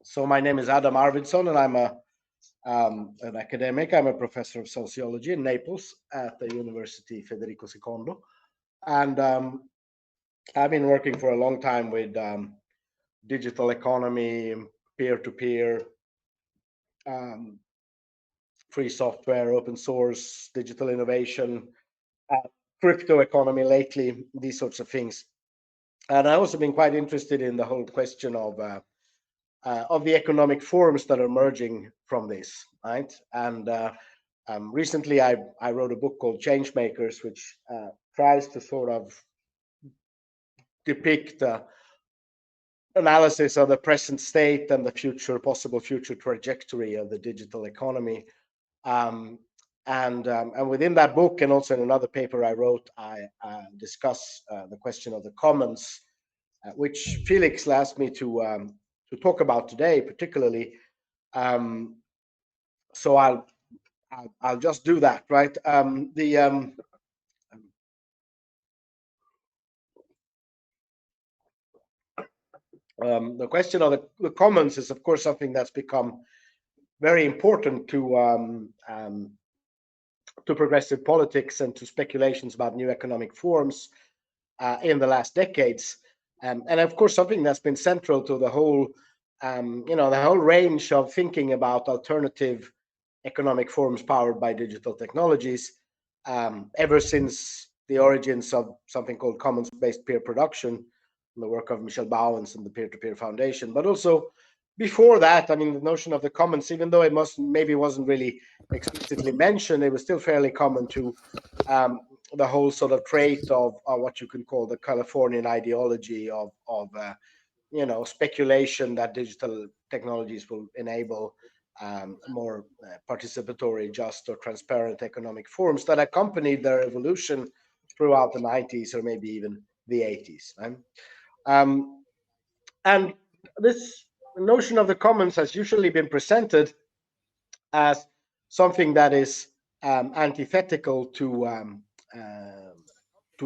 So my name is Adam Arvidsson, and I'm an academic. I'm a professor of sociology in Naples at the University Federico II, and I've been working for a long time with digital economy, peer-to-peer, um, free software, open source, digital innovation, uh, crypto economy lately, these sorts of things. And I've also been quite interested in the whole question of the economic forms that are emerging from this, right? And recently, I wrote a book called Changemakers, which tries to sort of depict the analysis of the present state and the future possible future trajectory of the digital economy. Um, and within that book, and also in another paper I wrote, I discuss the question of the commons, which Felix asked me to talk about today, particularly. Um, so I'll just do that, right? The question of the commons is, of course, something that's become very important to progressive politics and to speculations about new economic forms in the last decades, and of course, something that's been central to the whole, the whole range of thinking about alternative economic forms powered by digital technologies, ever since the origins of something called commons-based peer production, the work of Michel Bauwens and the Peer-to-Peer Foundation. But also before that, I mean, the notion of the commons, even though it maybe wasn't really explicitly mentioned, it was still fairly common to the whole sort of trait of what you can call the Californian ideology of speculation that digital technologies will enable more participatory, just, or transparent economic forms that accompanied their evolution throughout the 90s or maybe even the 80s. Right? And this notion of the commons has usually been presented as something that is antithetical to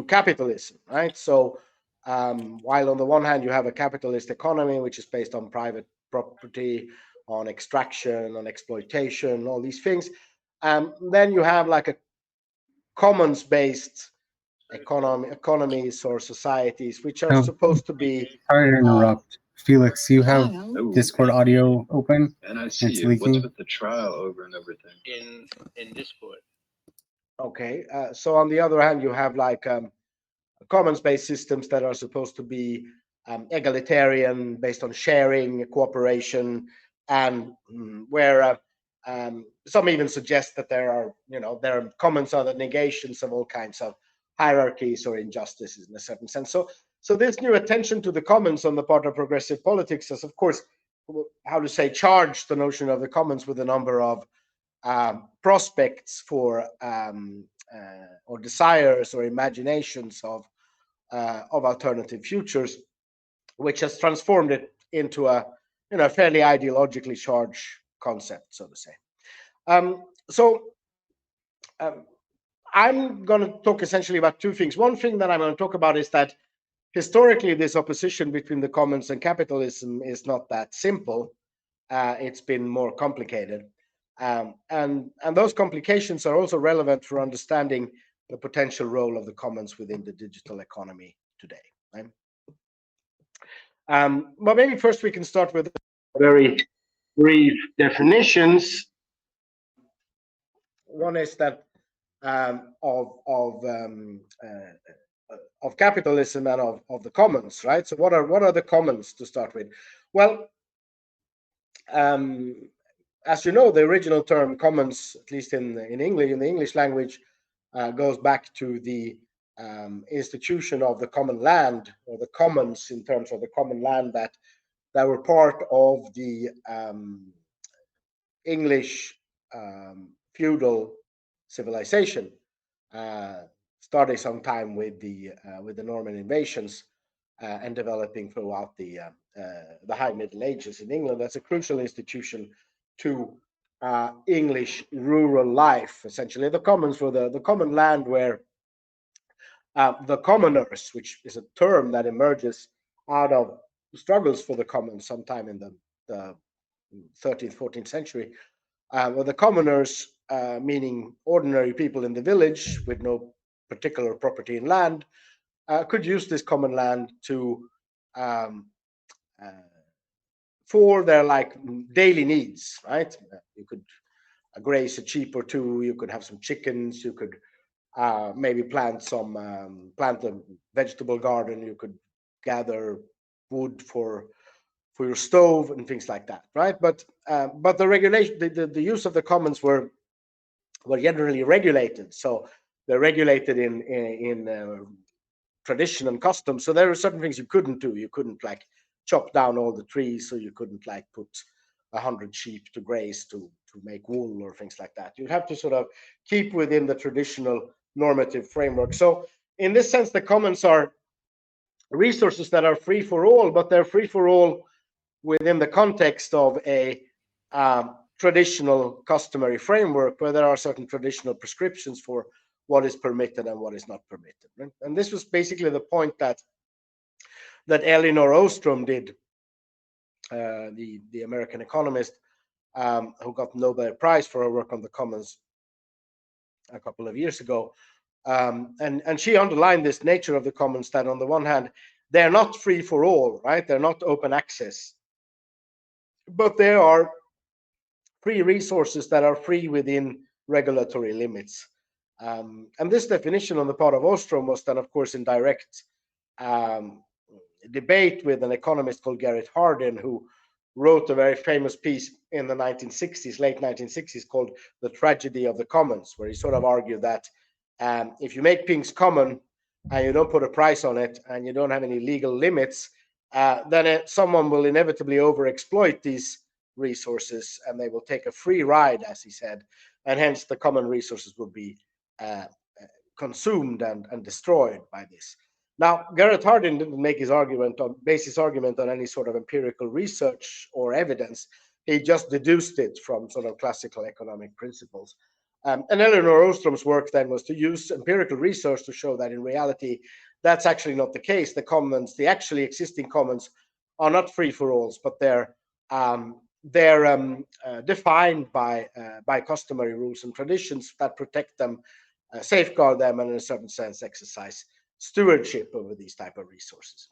capitalism, right? So while on the one hand you have a capitalist economy which is based on private property, on extraction, on exploitation, all these things, then you have like a commons-based economies or societies which are supposed to be. Sorry to interrupt. Felix, you have Discord audio open. And I see It's you. What's leaking. with the trial over and everything? In Discord. Okay, so on the other hand, you have like commons-based systems that are supposed to be egalitarian, based on sharing, cooperation, and where some even suggest that there are commons are the negations of all kinds of hierarchies or injustices in a certain sense. So this new attention to the commons on the part of progressive politics has, of course, how to say, charged the notion of the commons with a number of prospects for or desires or imaginations of alternative futures, which has transformed it into a fairly ideologically charged concept, so to say. I'm going to talk essentially about two things. One thing that I'm going to talk about is that historically this opposition between the commons and capitalism is not that simple. It's been more complicated. And those complications are also relevant for understanding the potential role of the commons within the digital economy today. Right? But maybe first we can start with very brief definitions. One is that of capitalism and of the commons, right? So what are the commons to start with? Well, as you know, the original term commons, at least in the English language, goes back to the institution of the common land, or the commons in terms of the common land that were part of the English feudal civilization, starting sometime with the Norman invasions and developing throughout the High Middle Ages in England. That's a crucial institution to English rural life. Essentially, the commons were the common land where the commoners, which is a term that emerges out of struggles for the commons sometime in the 13th, 14th century, where the commoners, meaning ordinary people in the village with no particular property in land, could use this common land to for their like daily needs, right? You could graze a sheep or two, you could have some chickens, you could maybe plant a vegetable garden, you could gather wood for your stove and things like that, right? But the regulation, the use of the commons were generally regulated, so they're regulated in tradition and custom. So there are certain things you couldn't do. You couldn't like chop down all the trees, so you couldn't like put 100 sheep to graze to make wool or things like that. You have to sort of keep within the traditional normative framework. So in this sense, the commons are resources that are free for all, but they're free for all within the context of a traditional customary framework where there are certain traditional prescriptions for what is permitted and what is not permitted. Right? And this was basically the point that Elinor Ostrom did, the American economist who got the Nobel Prize for her work on the commons a couple of years ago. And she underlined this nature of the commons, that on the one hand, they're not free for all, right? They're not open access, but they are free resources that are free within regulatory limits. And this definition on the part of Ostrom was then, of course, in direct debate with an economist called Garrett Hardin, who wrote a very famous piece in the 1960s, late 1960s, called The Tragedy of the Commons, where he sort of argued that if you make things common and you don't put a price on it and you don't have any legal limits, then someone will inevitably overexploit these resources and they will take a free ride, as he said, and hence the common resources will be consumed and destroyed by this. Now, Garrett Hardin didn't make his argument base his argument on any sort of empirical research or evidence. He just deduced it from sort of classical economic principles. And Elinor Ostrom's work then was to use empirical research to show that in reality, that's actually not the case. The commons, the actually existing commons, are not free for alls, but they're defined by customary rules and traditions that protect them, safeguard them, and in a certain sense exercise stewardship over these type of resources.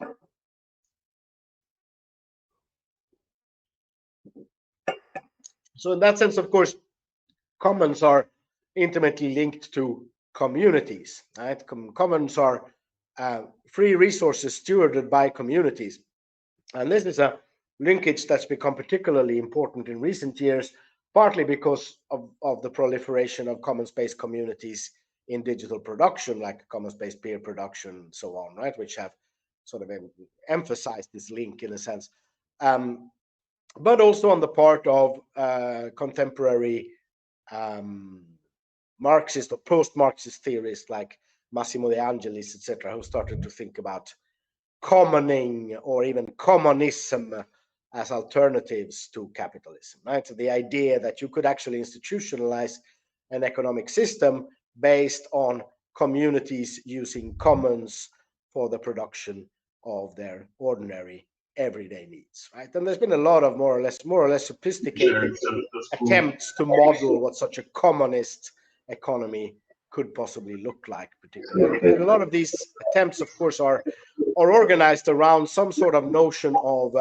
So in that sense, of course, commons are intimately linked to communities, right? Commons are free resources stewarded by communities. And this is a linkage that's become particularly important in recent years, partly because of the proliferation of commons-based communities in digital production, like commons-based peer production and so on, right, which have sort of emphasized this link in a sense. But also on the part of contemporary Marxist or post-Marxist theorists like Massimo De Angelis, etc., who started to think about commoning or even commonism as alternatives to capitalism, right? So the idea that you could actually institutionalize an economic system based on communities using commons for the production of their ordinary everyday needs, right? And there's been a lot of more or less sophisticated attempts to model what such a communist economy could possibly look like, particularly. And a lot of these attempts, of course, are organized around some sort of notion of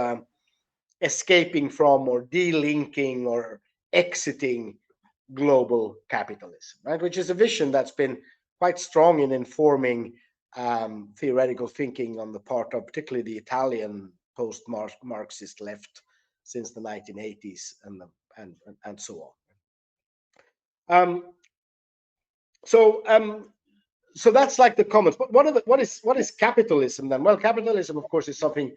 escaping from or delinking or exiting global capitalism, right? Which is a vision that's been quite strong in informing theoretical thinking on the part of particularly the Italian post-Marxist left since the 1980s and so on. So that's like the commons. But what is capitalism then? Well, capitalism, of course, is something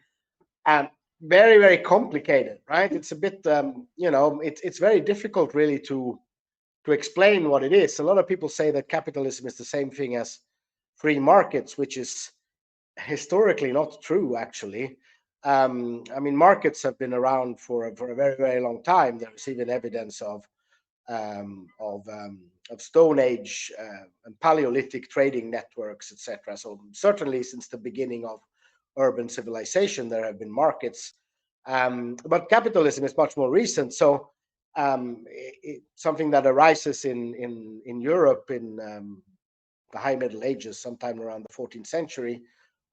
very, very complicated, right? It's a bit, it's very difficult really to explain what it is. A lot of people say that capitalism is the same thing as free markets, which is historically not true, actually. I mean, markets have been around for a very, very long time. There's even evidence of Stone Age and Paleolithic trading networks, etc. So certainly since the beginning of urban civilization, there have been markets. But capitalism is much more recent. So something that arises in Europe in the High Middle Ages, sometime around the 14th century,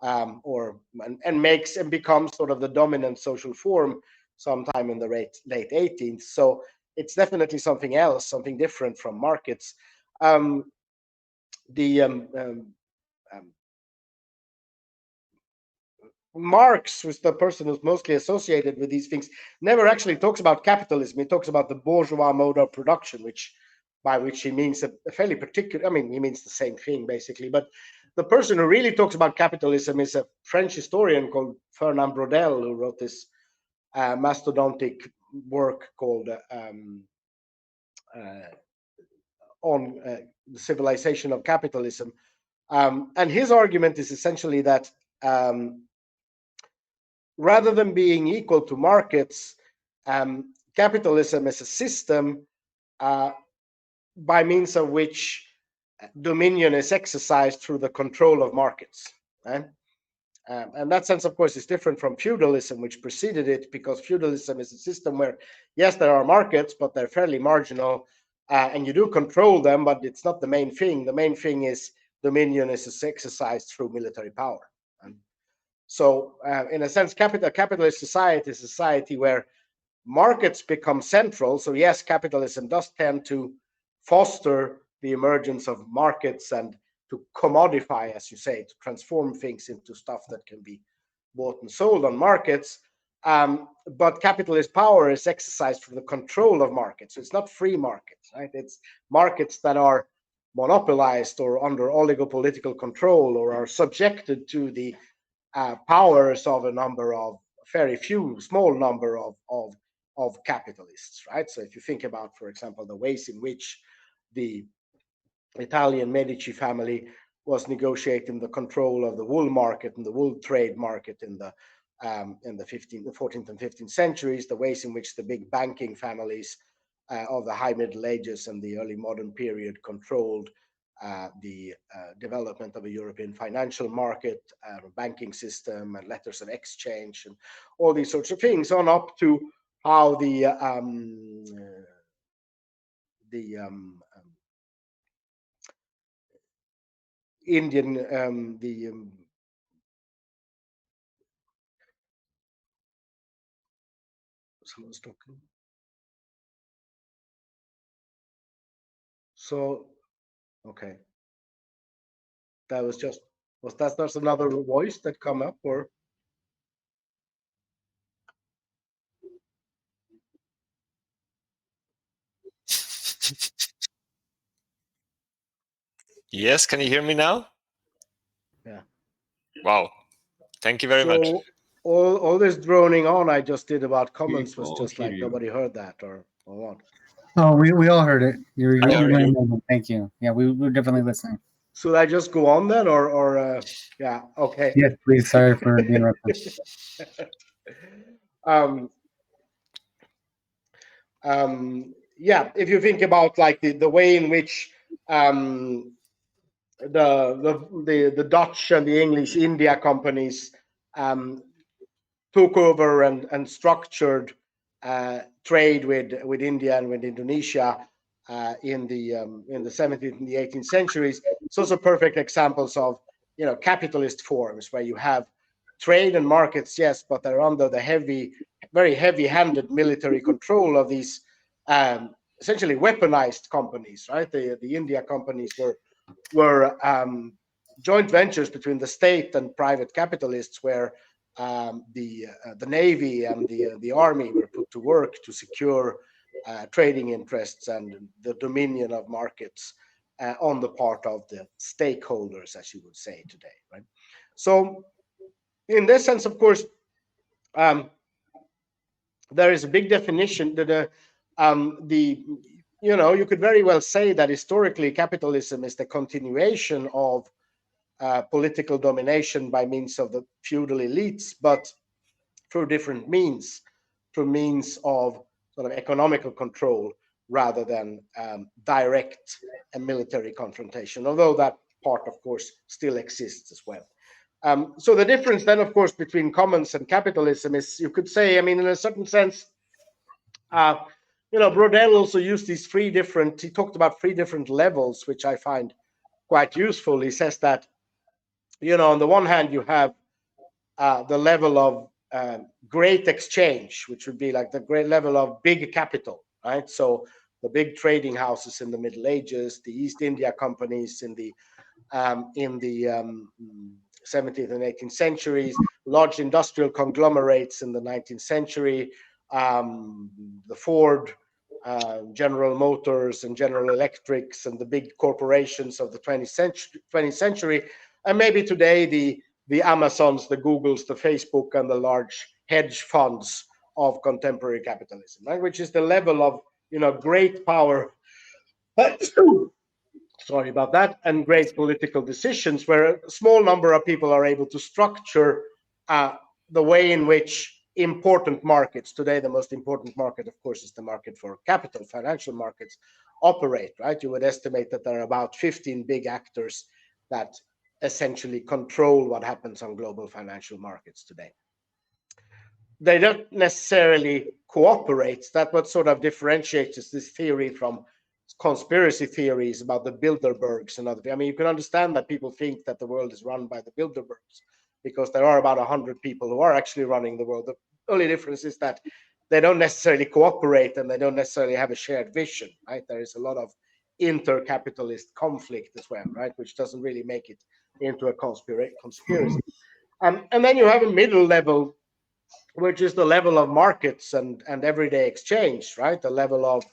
and makes and becomes sort of the dominant social form sometime in the late 18th. So it's definitely something else, something different from markets. Marx, who's the person who's mostly associated with these things, never actually talks about capitalism. He talks about the bourgeois mode of production, by which he means a fairly particular, I mean, he means the same thing basically, but the person who really talks about capitalism is a French historian called Fernand Braudel, who wrote this mastodontic work called on the Civilization of Capitalism. And his argument is essentially that rather than being equal to markets, capitalism is a system by means of which dominion is exercised through the control of markets. Right? And that sense, of course, is different from feudalism, which preceded it, because feudalism is a system where, yes, there are markets, but they're fairly marginal, and you do control them, but it's not the main thing. The main thing is dominion is exercised through military power. So, in a sense, a capitalist society is a society where markets become central. So, yes, capitalism does tend to foster the emergence of markets and to commodify, as you say, to transform things into stuff that can be bought and sold on markets. But capitalist power is exercised through the control of markets. So it's not free markets, right? It's markets that are monopolized or under oligopolitical control or are subjected to the powers of a number of small number of capitalists, right? So if you think about, for example, the ways in which the Italian Medici family was negotiating the control of the wool market and the wool trade market in the 14th and 15th centuries, the ways in which the big banking families of the High Middle Ages and the early modern period controlled the development of a European financial market, banking system, and letters of exchange, and all these sorts of things, on up to how the Indian, someone's talking. So, okay, that was that another voice that come up, or? Yes, can you hear me now? Yeah. Wow. Thank you very much. All this droning on I just did about comments was just like nobody heard that, or what? Oh, we all heard it. You're heard doing you. amazing. Thank you. Yeah, we're definitely listening. Should I just go on then, or yeah, okay. Yes, please. Sorry for the interruption. Yeah, if you think about like the way in which the Dutch and the English India companies took over and structured trade with India and with Indonesia in the 17th and the 18th centuries. It's also perfect examples of capitalist forms where you have trade and markets, yes, but they're under the very heavy-handed military control of these essentially weaponized companies, right? The India companies were joint ventures between the state and private capitalists, where the Navy and the Army were put to work to secure trading interests and the dominion of markets on the part of the stakeholders, as you would say today, right? So, in this sense, of course, there is a big definition that you could very well say that historically capitalism is the continuation of political domination by means of the feudal elites, but through different means, through means of sort of economical control rather than direct and military confrontation, although that part, of course, still exists as well. So the difference then, of course, between commons and capitalism is, you could say, I mean, in a certain sense, Brodel also used these he talked about 3 different levels, which I find quite useful. He says that, on the one hand, you have the level of great exchange, which would be like the great level of big capital, right? So the big trading houses in the Middle Ages, the East India companies in the 17th and 18th centuries, large industrial conglomerates in the 19th century, the Ford, General Motors and General Electrics, and the big corporations of the 20th century, and maybe today the Amazons, the Googles, the Facebook, and the large hedge funds of contemporary capitalism, right? Which is the level of great power. Sorry about that, and great political decisions, where a small number of people are able to structure the way in which important markets, today the most important market, of course, is the market for capital, financial markets, operate, right? You would estimate that there are about 15 big actors that essentially control what happens on global financial markets today. They don't necessarily cooperate. That's what sort of differentiates this theory from conspiracy theories about the Bilderbergs and other. I mean, you can understand that people think that the world is run by the Bilderbergs because there are about 100 people who are actually running the world. The only difference is that they don't necessarily cooperate and they don't necessarily have a shared vision, right? There is a lot of inter-capitalist conflict as well, right? Which doesn't really make it into a conspiracy. And then you have a middle level, which is the level of markets and everyday exchange, right? The level of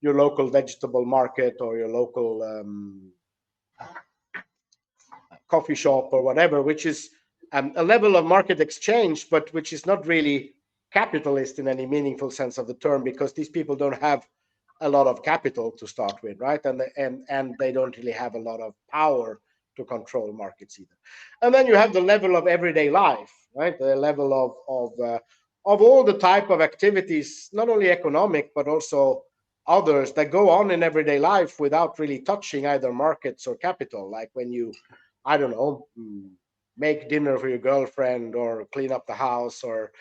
your local vegetable market or your local coffee shop or whatever, which is a level of market exchange, but which is not really capitalist in any meaningful sense of the term, because these people don't have a lot of capital to start with, right? And they don't really have a lot of power to control markets either. And then you have the level of everyday life, right? The level of all the type of activities, not only economic, but also others that go on in everyday life without really touching either markets or capital, like when you, I don't know, make dinner for your girlfriend or clean up the house or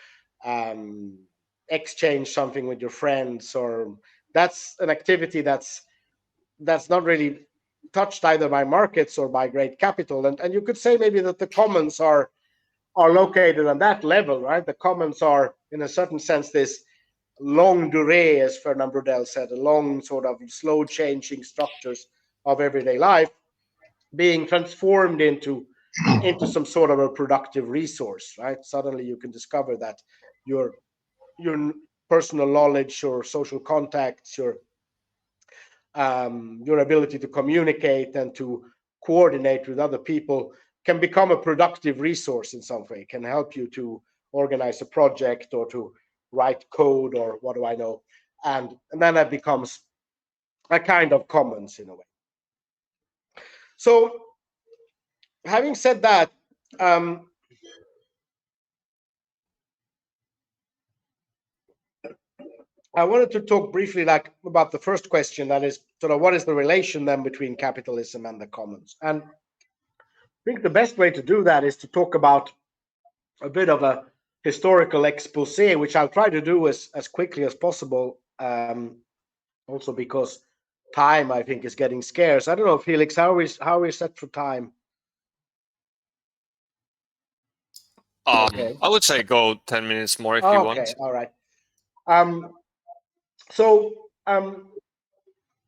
exchange something with your friends, or that's an activity that's not really touched either by markets or by great capital. And you could say maybe that the commons are located on that level, right? The commons are, in a certain sense, this long durée, as Fernand Braudel said, a long sort of slow changing structures of everyday life being transformed into some sort of a productive resource, right? Suddenly you can discover that your personal knowledge, your social contacts, your ability to communicate and to coordinate with other people can become a productive resource in some way, can help you to organize a project or to write code or what do I know. And then that becomes a kind of commons in a way. So having said that, I wanted to talk briefly about the first question, that is sort of what is the relation then between capitalism and the commons. And I think the best way to do that is to talk about a bit of a historical expose, which I'll try to do as quickly as possible, also because time, I think, is getting scarce. I don't know, Felix, how are we set for time? Okay. I would say go 10 minutes more if you want. Okay, all right.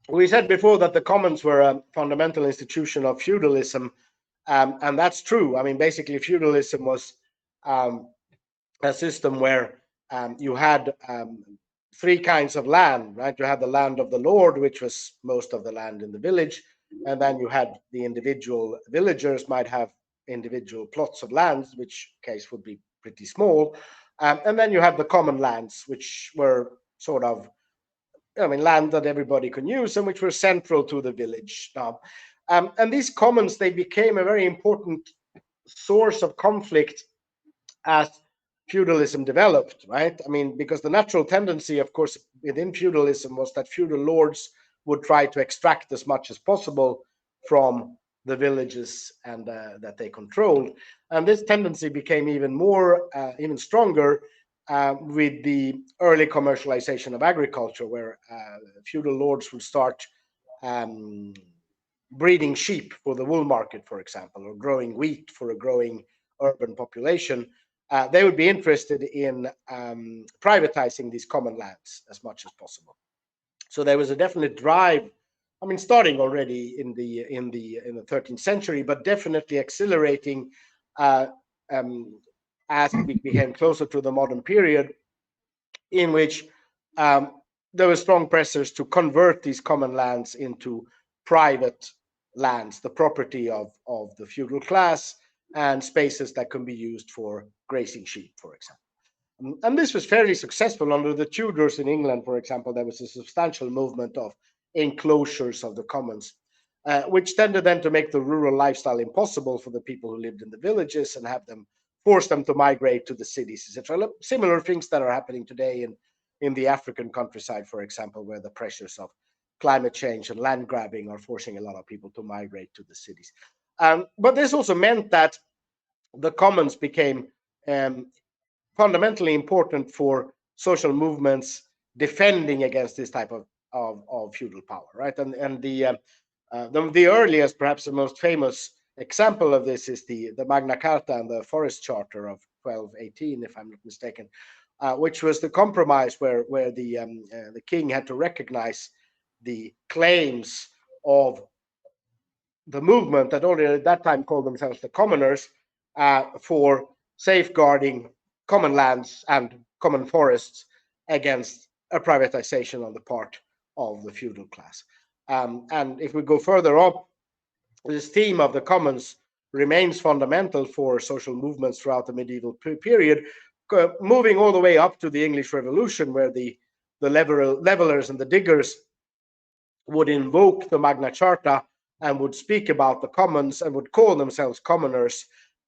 We said before that the commons were a fundamental institution of feudalism, and that's true. I mean, basically, feudalism was a system where you had 3 kinds of land, right? You had the land of the lord, which was most of the land in the village, and then you had the individual villagers might have individual plots of lands, which case would be pretty small, and then you have the common lands, which were sort of, land that everybody can use and which were central to the village. And these commons, they became a very important source of conflict as feudalism developed, right? I mean, because the natural tendency, of course, within feudalism was that feudal lords would try to extract as much as possible from the villages and that they controlled. And this tendency became even stronger with the early commercialization of agriculture, where feudal lords would start breeding sheep for the wool market, for example, or growing wheat for a growing urban population. They would be interested in privatizing these common lands as much as possible. So there was a definite drive, I mean, starting already in the 13th century, but definitely accelerating as we became closer to the modern period, in which there were strong pressures to convert these common lands into private lands, the property of the feudal class, and spaces that can be used for grazing sheep, for example. And this was fairly successful under the Tudors in England, for example. There was a substantial movement of enclosures of the commons, which tended then to make the rural lifestyle impossible for the people who lived in the villages and force them to migrate to the cities, etc. Similar things that are happening today in the African countryside, for example, where the pressures of climate change and land grabbing are forcing a lot of people to migrate to the cities. But this also meant that the commons became fundamentally important for social movements defending against this type of feudal power, right? And the earliest, perhaps the most famous example of this is the Magna Carta and the Forest Charter of 1218, if I'm not mistaken, which was the compromise where the king had to recognize the claims of the movement that already at that time called themselves the commoners for safeguarding common lands and common forests against a privatization on the part of the feudal class. And if we go further up, this theme of the commons remains fundamental for social movements throughout the medieval period, moving all the way up to the English Revolution, where the levelers and the diggers would invoke the Magna Carta and would speak about the commons and would call themselves commoners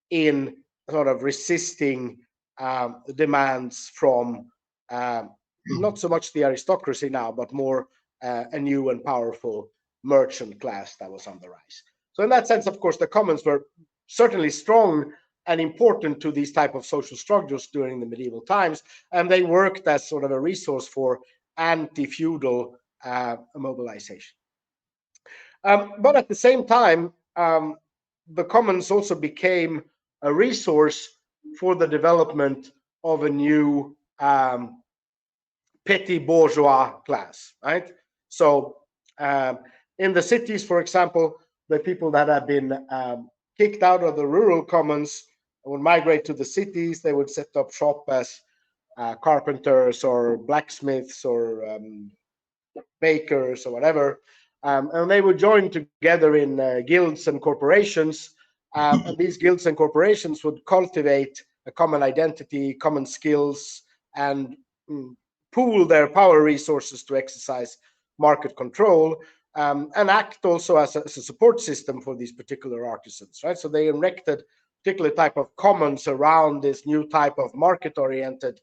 in sort of resisting demands from not so much the aristocracy now, but more a new and powerful merchant class that was on the rise. So in that sense, of course, the commons were certainly strong and important to these type of social structures during the medieval times, and they worked as sort of a resource for anti-feudal mobilization. But at the same time, the commons also became a resource for the development of a new petty bourgeois class, right? So in the cities, for example, the people that have been kicked out of the rural commons would migrate to the cities. They would set up shop as carpenters or blacksmiths or bakers or whatever. And they would join together in guilds and corporations. And these guilds and corporations would cultivate a common identity, common skills, and pool their power resources to exercise market control, and act also as a support system for these particular artisans, right? So they erected a particular type of commons around this new type of market-oriented,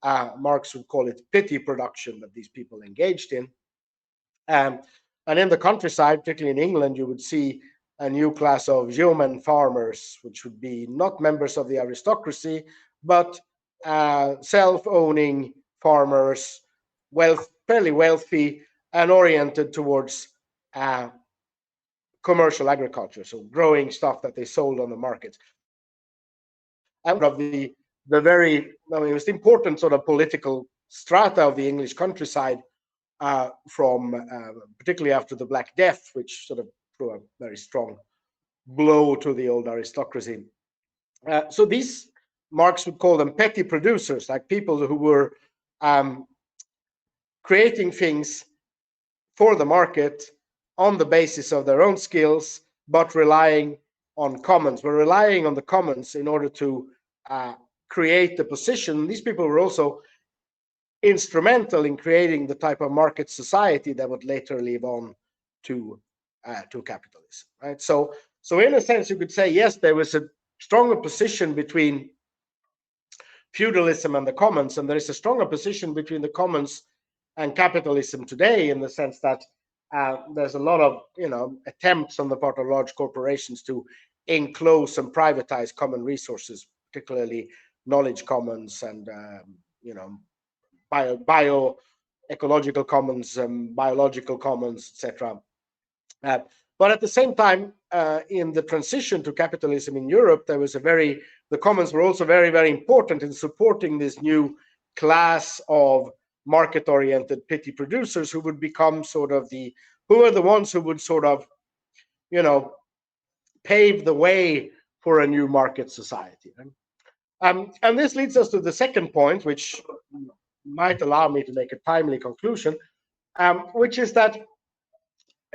Marx would call it petty production that these people engaged in. And in the countryside, particularly in England, you would see a new class of yeoman farmers, which would be not members of the aristocracy, but self-owning farmers, fairly wealthy and oriented towards commercial agriculture, so growing stuff that they sold on the market. And of the very, I mean, it was the important sort of political strata of the English countryside, from particularly after the Black Death, which sort of threw a very strong blow to the old aristocracy. So these, Marx would call them petty producers, like people who were creating things for the market on the basis of their own skills, but relying on commons. We're relying on the commons in order to create the position. These people were also instrumental in creating the type of market society that would later lead on to capitalism, right? So in a sense, you could say, yes, there was a stronger position between feudalism and the commons, and there is a stronger position between the commons and capitalism today, in the sense that there's a lot of attempts on the part of large corporations to enclose and privatize common resources, particularly knowledge commons and bio ecological commons, biological commons, etc. But at the same time, in the transition to capitalism in Europe, the commons were also very, very important in supporting this new class of market-oriented petty producers who would become who are the ones who would pave the way for a new market society. And this leads us to the second point, which might allow me to make a timely conclusion, which is that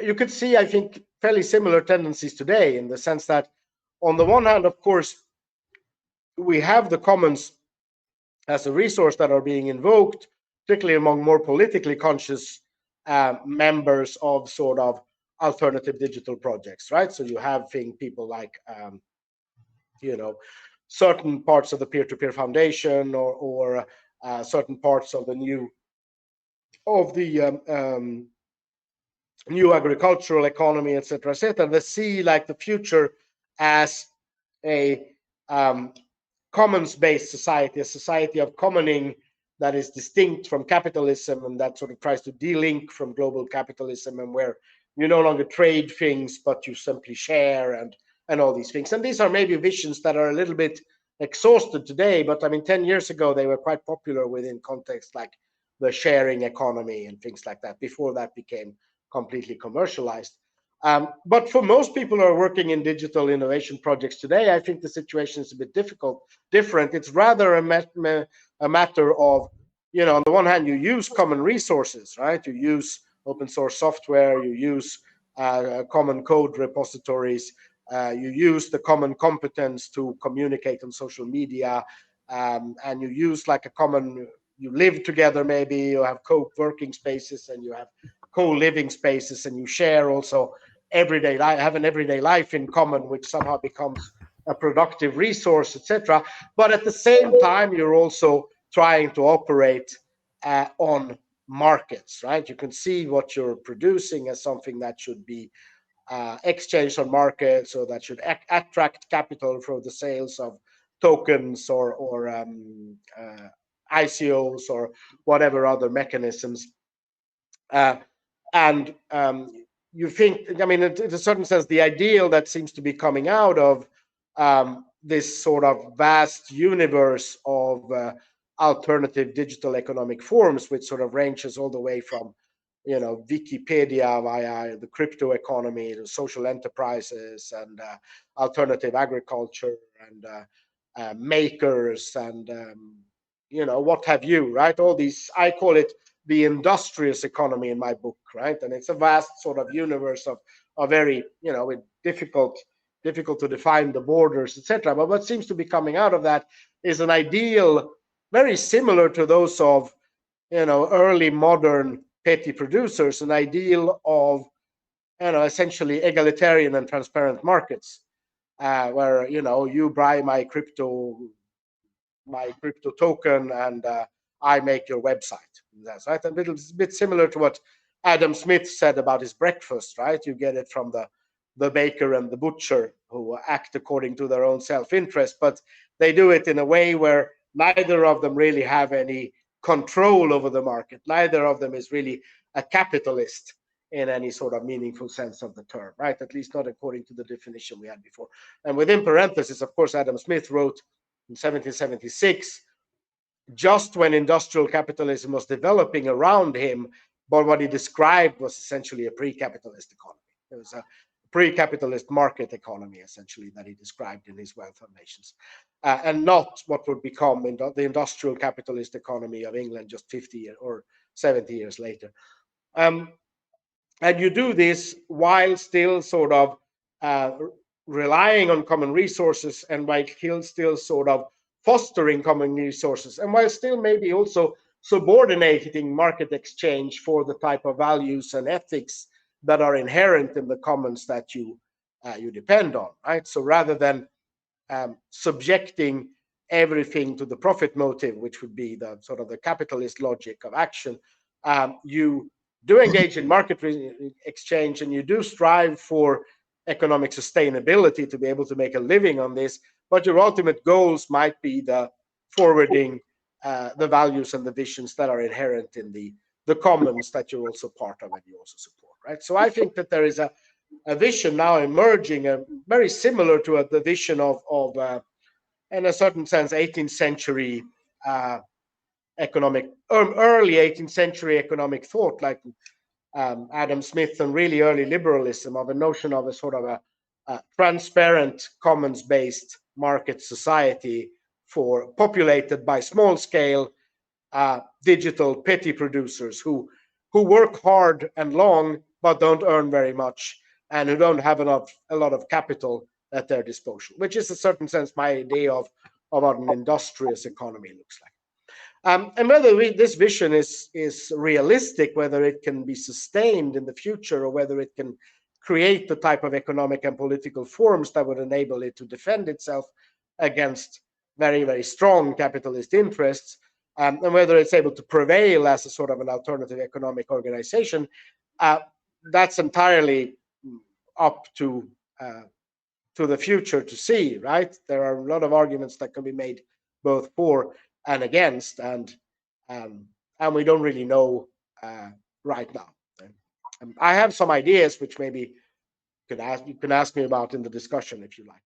you could see, I think, fairly similar tendencies today, in the sense that, on the one hand, of course, we have the commons as a resource that are being invoked, particularly among more politically conscious members of alternative digital projects, right? So you have people like, certain parts of the peer-to-peer foundation, or certain parts of the new agricultural economy, etc., etc. They see the future as a commons-based society, a society of commoning that is distinct from capitalism, and that tries to de-link from global capitalism, and where you no longer trade things, but you simply share and all these things. And these are maybe visions that are a little bit exhausted today, but 10 years ago they were quite popular within contexts like the sharing economy and things like that, before that became completely commercialized. But for most people who are working in digital innovation projects today, I think the situation is a bit different. It's rather a matter of, on the one hand, you use common resources, right? You use open source software, you use common code repositories, you use the common competence to communicate on social media, and you use you live together, maybe you have co-working spaces, and you have co-living spaces, and you share also have an everyday life in common, which somehow becomes a productive resource, etc. But at the same time, you're also trying to operate on markets, right? You can see what you're producing as something that should be exchanged on markets, so that should attract capital from the sales of tokens or ICOs or whatever other mechanisms. And you think, in a certain sense, the ideal that seems to be coming out of this vast universe of alternative digital economic forms, which ranges all the way from Wikipedia via the crypto economy, the social enterprises, and alternative agriculture, and makers, and what have you, right? All these, I call it the industrious economy in my book, right? And it's a vast universe of very, difficult to define the borders, etc. But what seems to be coming out of that is an ideal very similar to those of early modern petty producers, an ideal of essentially egalitarian and transparent markets, where you buy my crypto token, and I make your website. That's right. A bit similar to what Adam Smith said about his breakfast, right? You get it from the baker and the butcher, who act according to their own self-interest, but they do it in a way where neither of them really have any control over the market. Neither of them is really a capitalist in any meaningful sense of the term, right? At least not according to the definition we had before. And within parentheses, of course, Adam Smith wrote in 1776, just when industrial capitalism was developing around him, but what he described was essentially a pre-capitalist economy. It was a pre-capitalist market economy, essentially, that he described in his Wealth of Nations, and not what would become the industrial capitalist economy of England just 50 or 70 years later. And you do this while still relying on common resources, and while still fostering common resources, and while still maybe also subordinating market exchange for the type of values and ethics that are inherent in the commons that you depend on, right? So rather than subjecting everything to the profit motive, which would be the the capitalist logic of action, you do engage in market exchange and you do strive for economic sustainability to be able to make a living on this, but your ultimate goals might be the forwarding the values and the visions that are inherent in the commons that you're also part of and you also support, right? So I think that there is a vision now emerging, very similar to the vision of in a certain sense, 18th century early 18th century economic thought, like Adam Smith and really early liberalism, of a notion of a sort of a transparent commons-based market society populated by small-scale digital petty producers who work hard and long but don't earn very much and who don't have a lot of capital at their disposal, which is in a certain sense my idea of what an industrious economy looks like. And whether this vision is realistic, whether it can be sustained in the future, or whether it can create the type of economic and political forms that would enable it to defend itself against very, very strong capitalist interests, and whether it's able to prevail as a sort of an alternative economic organization, that's entirely up to the future to see, right? There are a lot of arguments that can be made both for and against, and we don't really know right now. I have some ideas which maybe you can ask me about in the discussion if you like.